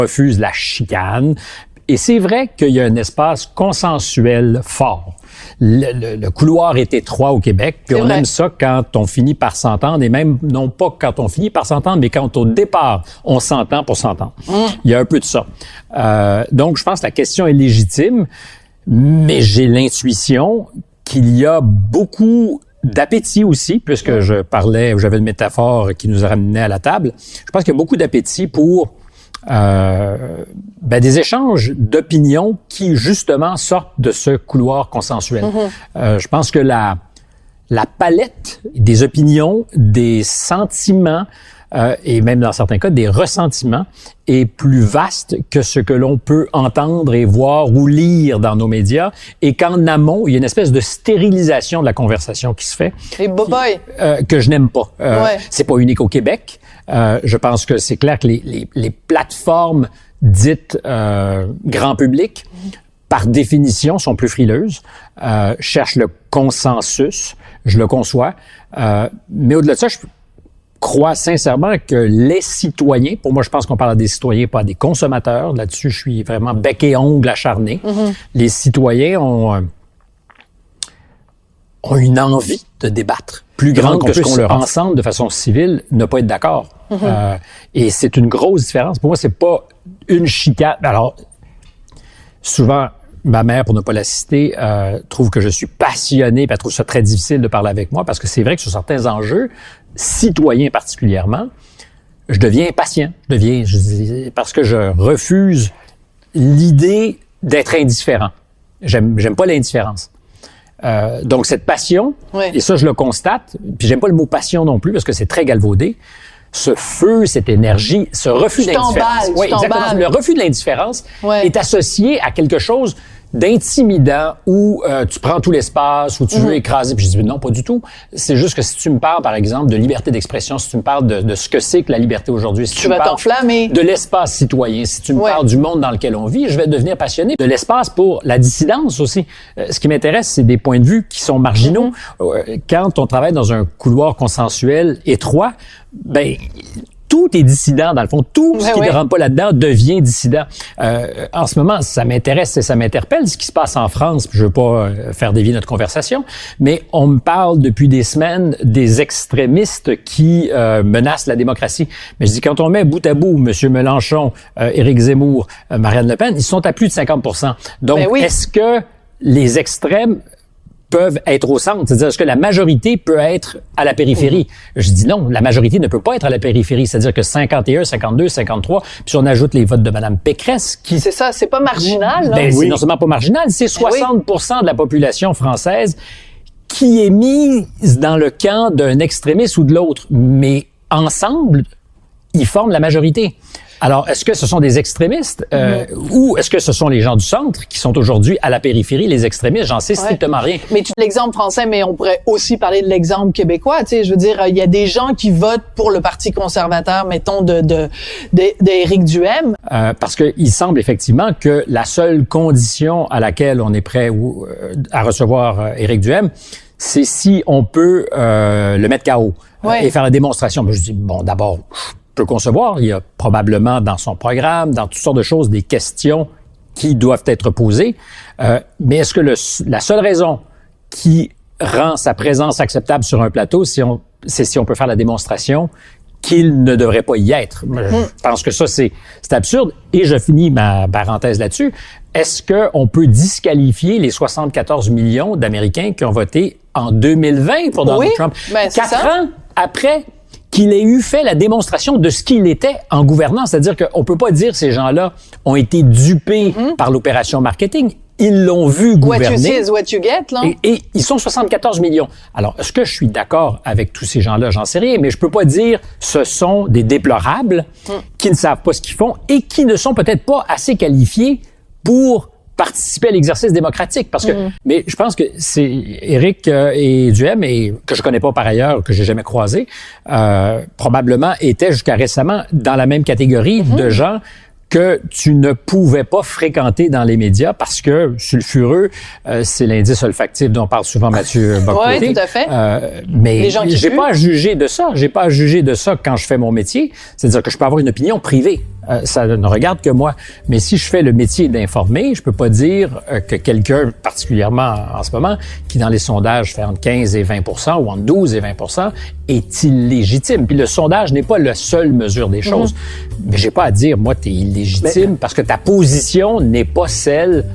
refuse la chicane. Et c'est vrai qu'il y a un espace consensuel fort. Le couloir est étroit au Québec, puis on aime ça quand on finit par s'entendre, et même non pas quand on finit par s'entendre, mais quand au départ, on s'entend pour s'entendre. Il y a un peu de ça. Donc, je pense que la question est légitime, mais j'ai l'intuition qu'il y a beaucoup d'appétit aussi, puisque j'avais une métaphore qui nous a ramenés à la table. Je pense qu'il y a beaucoup d'appétit pour des échanges d'opinions qui, justement, sortent de ce couloir consensuel. Je pense que la palette des opinions, des sentiments, et même dans certains cas, des ressentiments, est plus vaste que ce que l'on peut entendre et voir ou lire dans nos médias, et qu'en amont, il y a une espèce de stérilisation de la conversation qui se fait. Et que je n'aime pas. C'est pas unique au Québec. Je pense que c'est clair que les plateformes dites grand public, par définition, sont plus frileuses, cherchent le consensus, je le conçois, mais au-delà de ça, je crois sincèrement que les citoyens, pour moi, je pense qu'on parle des citoyens, pas des consommateurs, là-dessus, je suis vraiment bec et ongle acharné. Les citoyens ont une envie de débattre plus grande que ce qu'on leur ensemble de façon civile, ne pas être d'accord. Et c'est une grosse différence. Pour moi, c'est pas une chicane. Alors, souvent, ma mère, pour ne pas la citer, trouve que je suis passionné, puis elle trouve ça très difficile de parler avec moi, parce que c'est vrai que sur certains enjeux, citoyens particulièrement, je deviens impatient. Parce que je refuse l'idée d'être indifférent. J'aime pas l'indifférence. Donc, cette passion, et ça, je le constate, puis j'aime pas le mot passion non plus, parce que c'est très galvaudé, ce feu, cette énergie, ce refus d'indifférence. Oui, exactement. Le refus de l'indifférence est associé à quelque chose d'intimidant où tu prends tout l'espace, où tu veux écraser. Puis je dis non, pas du tout. C'est juste que si tu me parles, par exemple, de liberté d'expression, si tu me parles de ce que c'est que la liberté aujourd'hui, si tu vas t'enflammer. De l'espace citoyen, si tu me parles du monde dans lequel on vit, je vais devenir passionné. De l'espace pour la dissidence aussi. Ce qui m'intéresse, c'est des points de vue qui sont marginaux. Quand on travaille dans un couloir consensuel étroit, tout est dissident, dans le fond. Tout ce qui ne rentre pas là-dedans devient dissident. En ce moment, ça m'intéresse et ça m'interpelle, ce qui se passe en France. Je veux pas faire dévier notre conversation, mais on me parle depuis des semaines des extrémistes qui menacent la démocratie. Mais je dis, quand on met bout à bout M. Mélenchon, Éric Zemmour, Marianne Le Pen, ils sont à plus de 50%. Donc, est-ce que les extrêmes peuvent être au centre? C'est-à-dire, est-ce que la majorité peut être à la périphérie? Je dis non, la majorité ne peut pas être à la périphérie. C'est-à-dire que 51, 52, 53, puis si on ajoute les votes de Mme Pécresse, qui... C'est ça, c'est pas marginal, là. C'est non seulement pas marginal, c'est 60% de la population française qui est mise dans le camp d'un extrémiste ou de l'autre. Mais ensemble, ils forment la majorité. Alors, est-ce que ce sont des extrémistes ou est-ce que ce sont les gens du centre qui sont aujourd'hui à la périphérie, les extrémistes? J'en sais strictement rien. Mais l'exemple français, mais on pourrait aussi parler de l'exemple québécois. Tu sais, je veux dire, il y a des gens qui votent pour le Parti conservateur, mettons, d'Éric Duhaime. Parce qu'il semble effectivement que la seule condition à laquelle on est prêt à recevoir Éric Duhaime, c'est si on peut le mettre KO et faire la démonstration. Je dis, bon, d'abord... peut concevoir. Il y a probablement dans son programme, dans toutes sortes de choses, des questions qui doivent être posées. Mais est-ce que la seule raison qui rend sa présence acceptable sur un plateau, c'est si on peut faire la démonstration qu'il ne devrait pas y être? Je pense que ça, c'est absurde. Et je finis ma parenthèse là-dessus. Est-ce qu'on peut disqualifier les 74 millions d'Américains qui ont voté en 2020 pour Donald Trump? 4 ans après qu'il ait fait la démonstration de ce qu'il était en gouvernant. C'est-à-dire qu'on peut pas dire que ces gens-là ont été dupés par l'opération marketing. Ils l'ont vu gouverner. What you see is what you get, là. Et ils sont 74 millions. Alors, est-ce que je suis d'accord avec tous ces gens-là? J'en sais rien, mais je peux pas dire ce sont des déplorables qui ne savent pas ce qu'ils font et qui ne sont peut-être pas assez qualifiés pour participer à l'exercice démocratique. Parce que, mais je pense que c'est Éric et Duhaime, et que je connais pas par ailleurs, que j'ai jamais croisé, probablement étaient jusqu'à récemment dans la même catégorie de gens que tu ne pouvais pas fréquenter dans les médias parce que sulfureux, c'est l'indice olfactif dont parle souvent Mathieu Bock-Côté. Oui, tout à fait. Mais j'ai pas à juger de ça. J'ai pas à juger de ça quand je fais mon métier. C'est-à-dire que je peux avoir une opinion privée. Ça ne regarde que moi. Mais si je fais le métier d'informer, je peux pas dire que quelqu'un, particulièrement en ce moment, qui dans les sondages fait entre 15 et 20% ou entre 12 et 20%, est illégitime. Puis le sondage n'est pas la seule mesure des choses. Mais j'ai pas à dire, moi, t'es illégitime parce que ta position n'est pas celle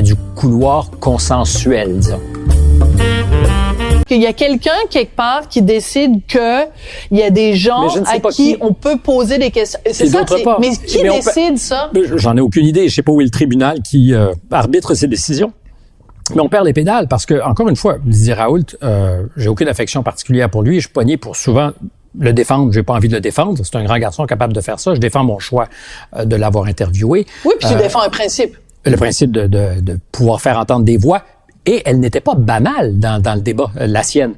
du couloir consensuel, disons. Il y a quelqu'un quelque part qui décide que il y a des gens à qui on peut poser des questions. C'est ça. Mais qui décide ça? J'en ai aucune idée. Je sais pas où est le tribunal qui arbitre ces décisions. Mais on perd les pédales parce que, encore une fois, Didier Raoult, j'ai aucune affection particulière pour lui. Je suis poigné pour souvent le défendre. J'ai pas envie de le défendre. C'est un grand garçon capable de faire ça. Je défends mon choix de l'avoir interviewé. Oui, puis tu défends un principe. Le principe de pouvoir faire entendre des voix. Et elle n'était pas banale dans le débat, la sienne.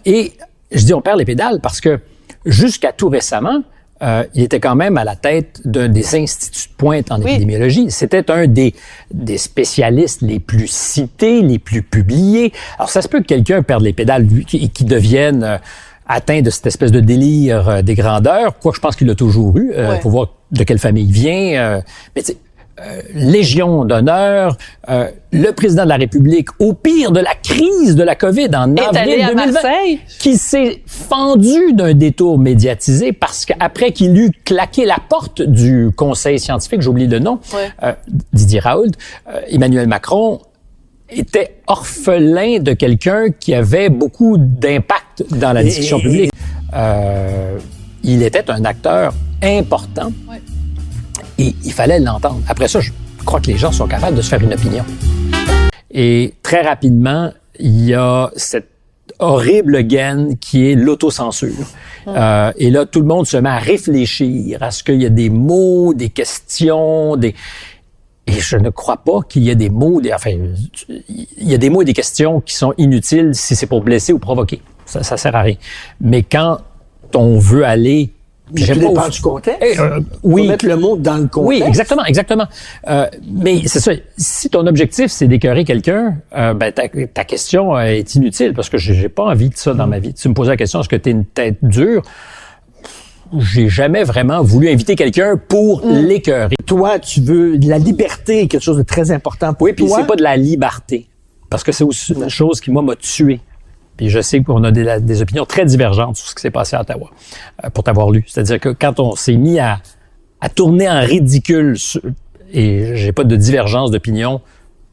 Et je dis on perd les pédales parce que jusqu'à tout récemment, il était quand même à la tête d'un des instituts de pointe en épidémiologie. C'était un des spécialistes les plus cités, les plus publiés. Alors ça se peut que quelqu'un perde les pédales qui devienne atteint de cette espèce de délire des grandeurs. Quoi, je pense qu'il l'a toujours eu. Faut voir de quelle famille il vient. Mais tu sais, Légion d'honneur, le président de la République, au pire de la crise de la COVID en avril 2020, qui s'est fendu d'un détour médiatisé parce qu'après qu'il eut claqué la porte du conseil scientifique, j'oublie le nom, Didier Raoult, Emmanuel Macron était orphelin de quelqu'un qui avait beaucoup d'impact dans la discussion publique. Il était un acteur important. Et il fallait l'entendre. Après ça, je crois que les gens sont capables de se faire une opinion. Et très rapidement, il y a cette horrible gaine qui est l'autocensure. Et là, tout le monde se met à réfléchir à ce qu'il y a des mots, des questions, Et je ne crois pas qu'il y ait des mots, il y a des mots et des questions qui sont inutiles si c'est pour blesser ou provoquer. Ça sert à rien. Mais quand on veut aller Puis tout dépend du contexte. Oui. Faut mettre le mot dans le contexte. Oui, exactement. Mais c'est ça. Si ton objectif, c'est d'écœurer quelqu'un, ta question est inutile parce que j'ai pas envie de ça dans ma vie. Tu me posais la question, est-ce que t'es une tête dure? J'ai jamais vraiment voulu inviter quelqu'un pour l'écœurer. Toi, tu veux de la liberté, quelque chose de très important pour toi. Oui, puis c'est pas de la liberté. Parce que c'est aussi une chose qui, moi, m'a tué. Puis je sais qu'on a des opinions très divergentes sur ce qui s'est passé à Ottawa, pour t'avoir lu. C'est-à-dire que quand on s'est mis à tourner en ridicule, et j'ai pas de divergence d'opinion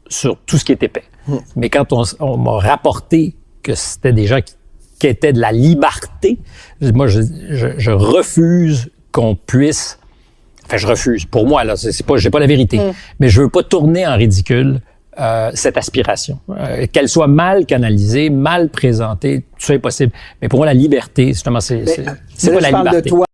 sur tout ce qui est épais, mais quand on m'a rapporté que c'était des gens qui étaient de la liberté, moi, je refuse qu'on puisse... Enfin, je refuse. Pour moi, là, c'est pas, j'ai pas la vérité. Mais je veux pas tourner en ridicule cette aspiration. Qu'elle soit mal canalisée, mal présentée, tout ça est possible. Mais pour moi, la liberté, justement, c'est pas la liberté.